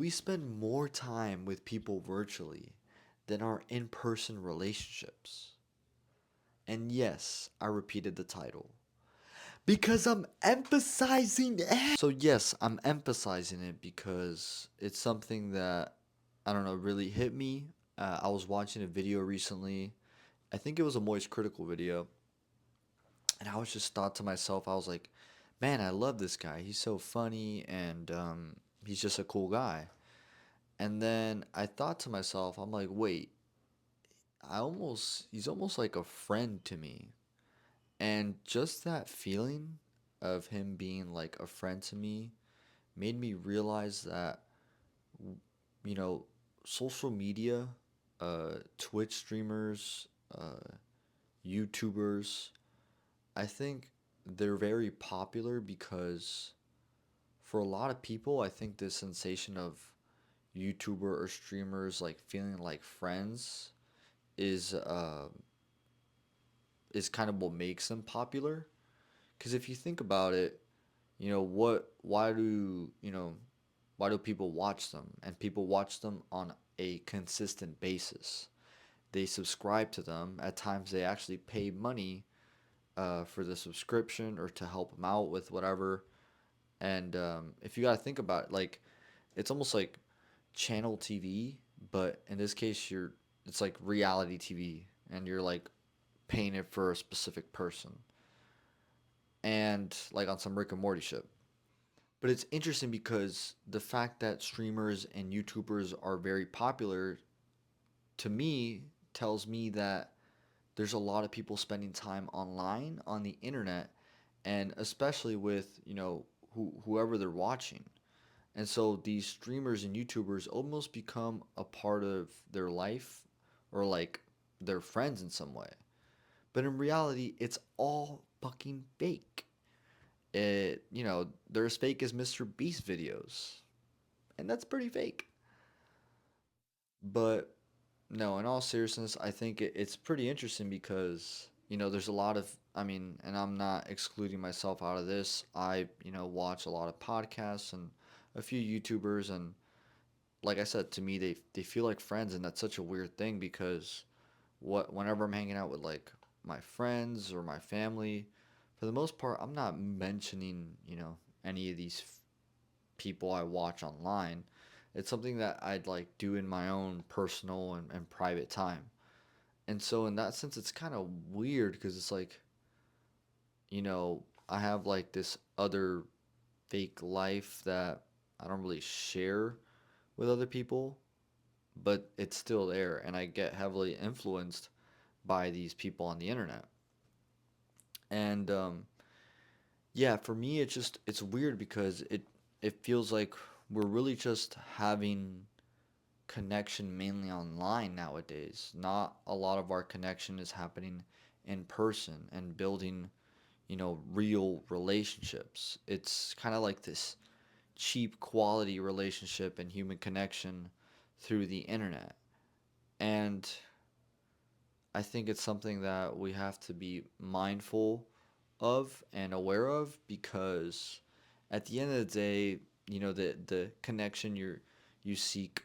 We spend more time with people virtually than our in person relationships. And yes, I repeated the title. Because I'm emphasizing it. So, yes, I'm emphasizing it because it's something that, I don't know, really hit me. I was watching a video recently. I think it was a Moist Critical video. And I was just thought to myself, I was like, man, I love this guy. He's so funny and he's just a cool guy. And then I thought to myself, I'm like, wait, he's almost like a friend to me. And just that feeling of him being like a friend to me made me realize that, you know, social media, Twitch streamers, YouTubers, I think they're very popular because for a lot of people, I think this sensation of YouTuber or streamers like feeling like friends is uh, is kind of what makes them popular. Because if you think about it, why do people watch them? And people watch them on a consistent basis. They subscribe to them. At times, they actually pay money for the subscription or to help them out with whatever. And if you got to think about it, like it's almost like channel TV, but in this case, it's like reality TV, and you're like paying it for a specific person, and like on some Rick and Morty shit. But it's interesting because the fact that streamers and YouTubers are very popular to me tells me that there's a lot of people spending time online on the internet and especially with, whoever they're watching. And so these streamers and YouTubers almost become a part of their life or like their friends in some way. But in reality, it's all fucking fake. They're as fake as Mr. Beast videos. And that's pretty fake. But no, in all seriousness, I think it's pretty interesting because, there's a lot of, I mean, and I'm not excluding myself out of this. I, watch a lot of podcasts and a few YouTubers. And like I said, to me, they feel like friends. And that's such a weird thing because whenever I'm hanging out with like my friends or my family, for the most part, I'm not mentioning, any of these people I watch online. It's something that I'd like do in my own personal and private time. And so in that sense it's kind of weird because it's like, I have like this other fake life that I don't really share with other people, but it's still there and I get heavily influenced by these people on the internet. And yeah, for me it's weird because it feels like we're really just having connection mainly online nowadays. Not a lot of our connection is happening in person and building, real relationships. It's kind of like this cheap quality relationship and human connection through the internet. And I think it's something that we have to be mindful of and aware of because at the end of the day, the connection you seek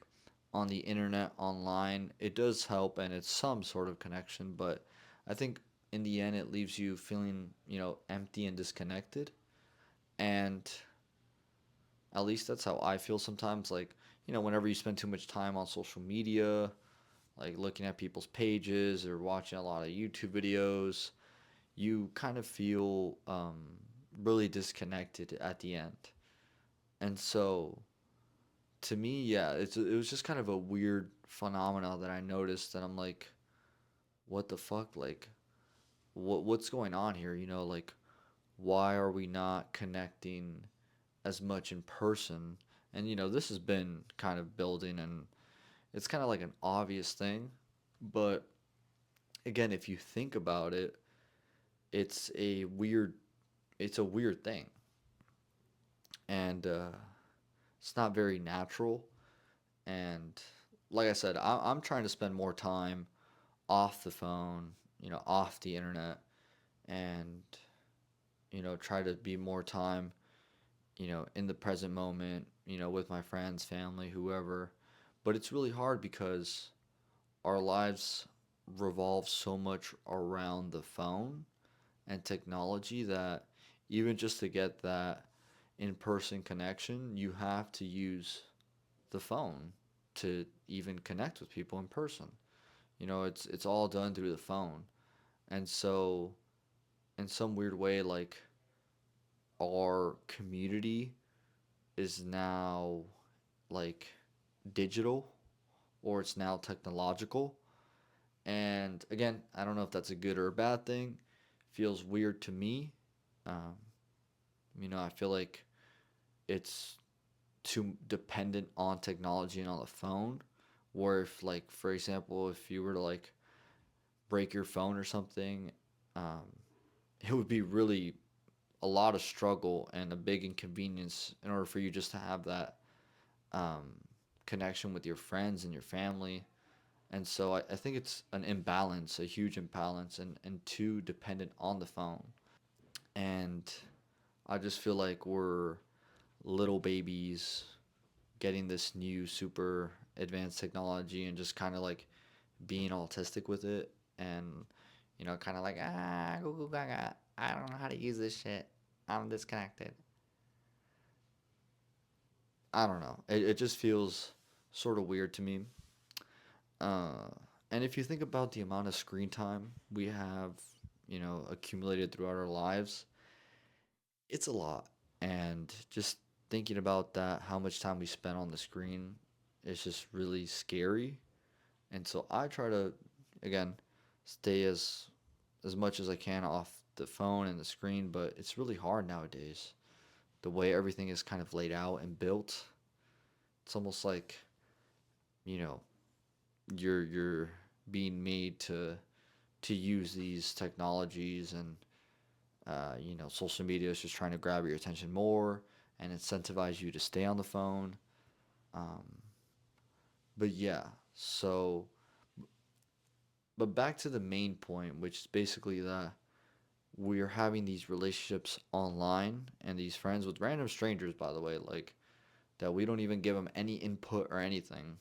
on the internet online, it does help and it's some sort of connection, but I think in the end it leaves you feeling, empty and disconnected. And at least that's how I feel sometimes like, whenever you spend too much time on social media, like looking at people's pages or watching a lot of YouTube videos, you kind of feel really disconnected at the end. And so, to me, yeah, it was just kind of a weird phenomena that I noticed, and I'm like, what the fuck? Like, what's going on here? Like, why are we not connecting as much in person? And this has been kind of building, and it's kind of like an obvious thing, but again, if you think about it, it's a weird it's a weird thing, and it's not very natural. And like I said, I'm trying to spend more time off the phone, off the internet, and try to be more time, in the present moment, with my friends, family, whoever. But it's really hard because our lives revolve so much around the phone and technology that even just to get that in-person connection, you have to use the phone to even connect with people in person. It's all done through the phone. And so in some weird way, like, our community is now like digital, or it's now technological. And again, I don't know if that's a good or a bad thing. Feels weird to me. Um, I feel like it's too dependent on technology and on the phone. Where if, like, for example, if you were to like break your phone or something, um, it would be really a lot of struggle and a big inconvenience in order for you just to have that um, connection with your friends and your family. And so I think it's an imbalance, a huge imbalance, and too dependent on the phone. And I just feel like we're little babies getting this new super advanced technology and just kind of like being autistic with it, and kind of like, goo goo gaga, I don't know how to use this shit, I'm disconnected. I don't know, it just feels sort of weird to me. uh and if you think about the amount of screen time we have accumulated throughout our lives, it's a lot. And just thinking about that, how much time we spend on the screen, is just really scary. And so I try to, again, stay as much as I can off the phone and the screen, but it's really hard nowadays. The way everything is kind of laid out and built, it's almost like, you know, you're being made to use these technologies, and social media is just trying to grab your attention more and incentivize you to stay on the phone. Um, but yeah, so but back to the main point, which is basically that we're having these relationships online and these friends with random strangers, by the way, like, that we don't even give them any input or anything,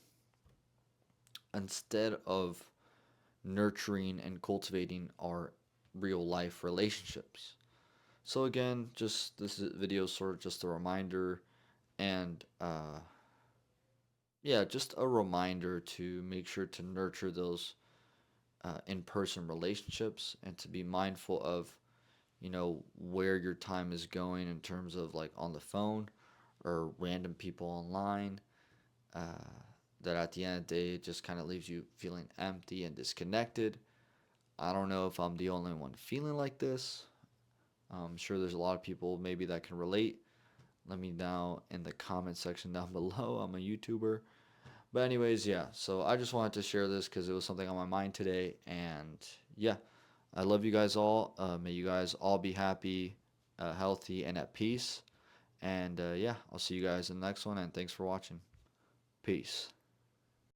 instead of nurturing and cultivating our real life relationships. So again, just this video is sort of just a reminder, and yeah, just a reminder to make sure to nurture those in-person relationships, and to be mindful of where your time is going in terms of like on the phone or random people online. uh, that at the end of the day, it just kind of leaves you feeling empty and disconnected. I don't know if I'm the only one feeling like this. I'm sure there's a lot of people maybe that can relate. Let me know in the comment section down below. I'm a YouTuber. But anyways, yeah. So I just wanted to share this because it was something on my mind today. And yeah, I love you guys all. May you guys all be happy, healthy, and at peace. And yeah, I'll see you guys in the next one. And thanks for watching. Peace.